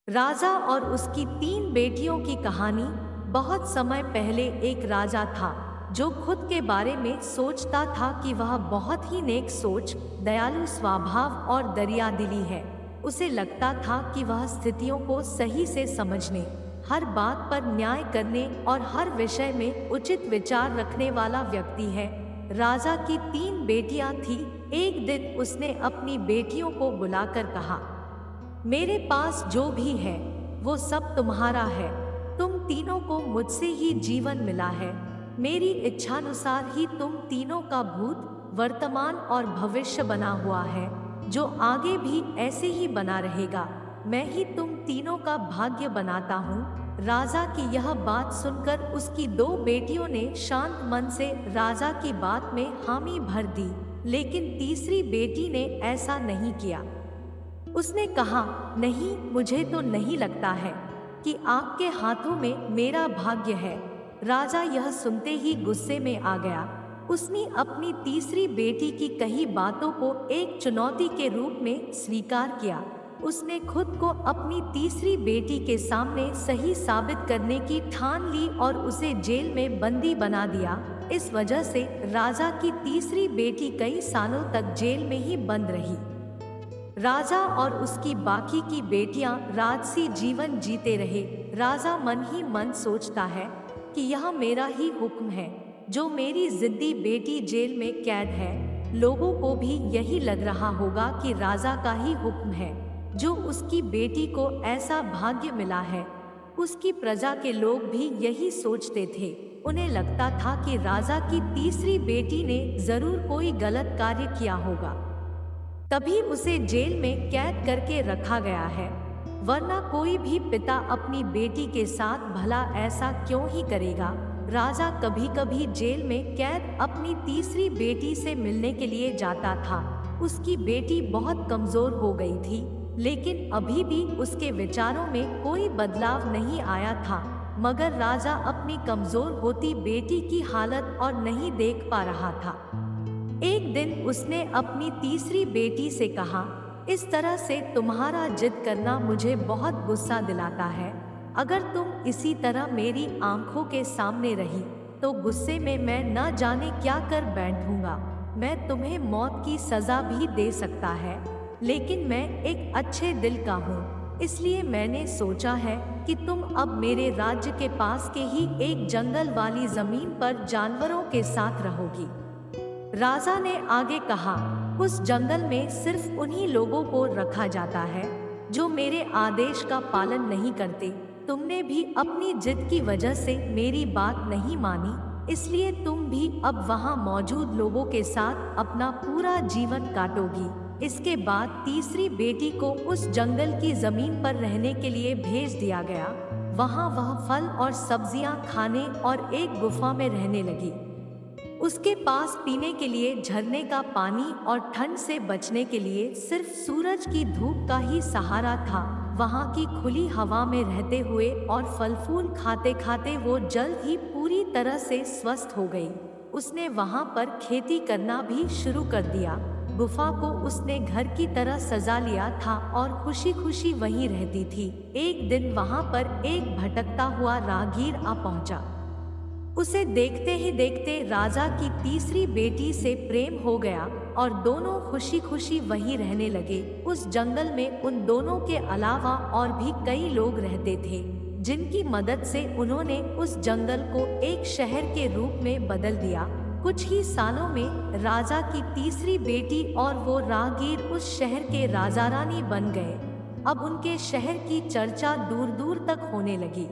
राजा और उसकी तीन बेटियों की कहानी। बहुत समय पहले एक राजा था जो खुद के बारे में सोचता था कि वह बहुत ही नेक सोच, दयालु स्वभाव और दरियादिली है। उसे लगता था कि वह स्थितियों को सही से समझने, हर बात पर न्याय करने और हर विषय में उचित विचार रखने वाला व्यक्ति है। राजा की तीन बेटियां थी। एक दिन उसने अपनी बेटियों को बुलाकर कहा, मेरे पास जो भी है वो सब तुम्हारा है। तुम तीनों को मुझसे ही जीवन मिला है। मेरी इच्छानुसार ही तुम तीनों का भूत, वर्तमान और भविष्य बना हुआ है, जो आगे भी ऐसे ही बना रहेगा। मैं ही तुम तीनों का भाग्य बनाता हूँ। राजा की यह बात सुनकर उसकी दो बेटियों ने शांत मन से राजा की बात में हामी भर दी, लेकिन तीसरी बेटी ने ऐसा नहीं किया। उसने कहा, नहीं, मुझे तो नहीं लगता है कि आपके हाथों में मेरा भाग्य है। राजा यह सुनते ही गुस्से में आ गया। उसने अपनी तीसरी बेटी की कही बातों को एक चुनौती के रूप में स्वीकार किया। उसने खुद को अपनी तीसरी बेटी के सामने सही साबित करने की ठान ली और उसे जेल में बंदी बना दिया। इस वजह से राजा की तीसरी बेटी कई सालों तक जेल में ही बंद रही। राजा और उसकी बाकी की बेटियां राजसी जीवन जीते रहे। राजा मन ही मन सोचता है कि यह मेरा ही हुक्म है, जो मेरी जिद्दी बेटी जेल में कैद है। लोगों को भी यही लग रहा होगा कि राजा का ही हुक्म है, जो उसकी बेटी को ऐसा भाग्य मिला है। उसकी प्रजा के लोग भी यही सोचते थे। उन्हें लगता था कि राजा की तीसरी बेटी ने जरूर कोई गलत कार्य किया होगा, तभी उसे जेल में कैद करके रखा गया है। वरना कोई भी पिता अपनी बेटी के साथ भला ऐसा क्यों ही करेगा। राजा कभी कभी जेल में कैद अपनी तीसरी बेटी से मिलने के लिए जाता था। उसकी बेटी बहुत कमजोर हो गई थी, लेकिन अभी भी उसके विचारों में कोई बदलाव नहीं आया था। मगर राजा अपनी कमजोर होती बेटी की हालत और नहीं देख पा रहा था। एक दिन उसने अपनी तीसरी बेटी से कहा, इस तरह से तुम्हारा जिद करना मुझे बहुत गुस्सा दिलाता है। अगर तुम इसी तरह मेरी आंखों के सामने रही तो गुस्से में मैं न जाने क्या कर बैठूंगा। मैं तुम्हें मौत की सजा भी दे सकता है, लेकिन मैं एक अच्छे दिल का हूँ, इसलिए मैंने सोचा है कि तुम अब मेरे राज्य के पास के ही एक जंगल वाली जमीन पर जानवरों के साथ रहोगी। राजा ने आगे कहा, उस जंगल में सिर्फ उन्हीं लोगों को रखा जाता है जो मेरे आदेश का पालन नहीं करते। तुमने भी अपनी जिद की वजह से मेरी बात नहीं मानी, इसलिए तुम भी अब वहां मौजूद लोगों के साथ अपना पूरा जीवन काटोगी। इसके बाद तीसरी बेटी को उस जंगल की जमीन पर रहने के लिए भेज दिया गया। वहां वह फल और सब्जियां खाने और एक गुफा में रहने लगी। उसके पास पीने के लिए झरने का पानी और ठंड से बचने के लिए सिर्फ सूरज की धूप का ही सहारा था। वहाँ की खुली हवा में रहते हुए और फल फूल खाते खाते वो जल्द ही पूरी तरह से स्वस्थ हो गई। उसने वहाँ पर खेती करना भी शुरू कर दिया। गुफा को उसने घर की तरह सजा लिया था और खुशी खुशी वहीं रहती थी। एक दिन वहाँ पर एक भटकता हुआ राहगीर आ पहुँचा। उसे देखते ही देखते राजा की तीसरी बेटी से प्रेम हो गया और दोनों खुशी खुशी वहीं रहने लगे। उस जंगल में उन दोनों के अलावा और भी कई लोग रहते थे, जिनकी मदद से उन्होंने उस जंगल को एक शहर के रूप में बदल दिया। कुछ ही सालों में राजा की तीसरी बेटी और वो राहगीर उस शहर के राजा रानी बन गए। अब उनके शहर की चर्चा दूर दूर तक होने लगी।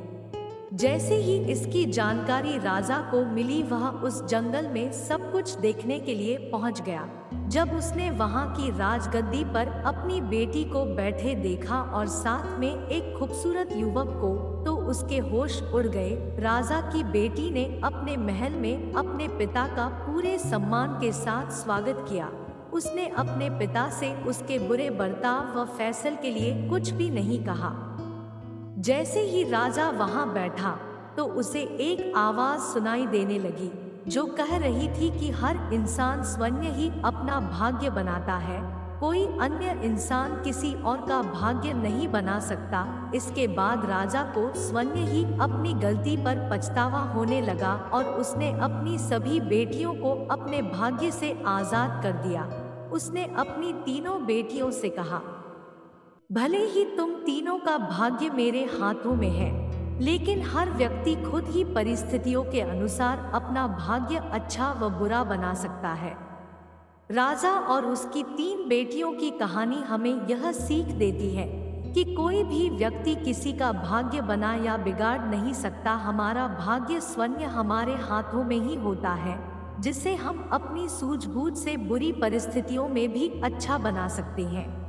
जैसे ही इसकी जानकारी राजा को मिली, वह उस जंगल में सब कुछ देखने के लिए पहुंच गया। जब उसने वहां की राजगद्दी पर अपनी बेटी को बैठे देखा और साथ में एक खूबसूरत युवक को, तो उसके होश उड़ गए। राजा की बेटी ने अपने महल में अपने पिता का पूरे सम्मान के साथ स्वागत किया। उसने अपने पिता से उसके बुरे बर्ताव व फैसल के लिए कुछ भी नहीं कहा। जैसे ही राजा वहां बैठा तो उसे एक आवाज सुनाई देने लगी, जो कह रही थी कि हर इंसान स्वयं ही अपना भाग्य बनाता है। कोई अन्य इंसान किसी और का भाग्य नहीं बना सकता। इसके बाद राजा को स्वयं ही अपनी गलती पर पछतावा होने लगा और उसने अपनी सभी बेटियों को अपने भाग्य से आजाद कर दिया। उसने अपनी तीनों बेटियों से कहा, भले ही तुम तीनों का भाग्य मेरे हाथों में है, लेकिन हर व्यक्ति खुद ही परिस्थितियों के अनुसार अपना भाग्य अच्छा व बुरा बना सकता है। राजा और उसकी तीन बेटियों की कहानी हमें यह सीख देती है कि कोई भी व्यक्ति किसी का भाग्य बना या बिगाड़ नहीं सकता। हमारा भाग्य स्वयं हमारे हाथों में ही होता है, जिसे हम अपनी सूझबूझ से बुरी परिस्थितियों में भी अच्छा बना सकते हैं।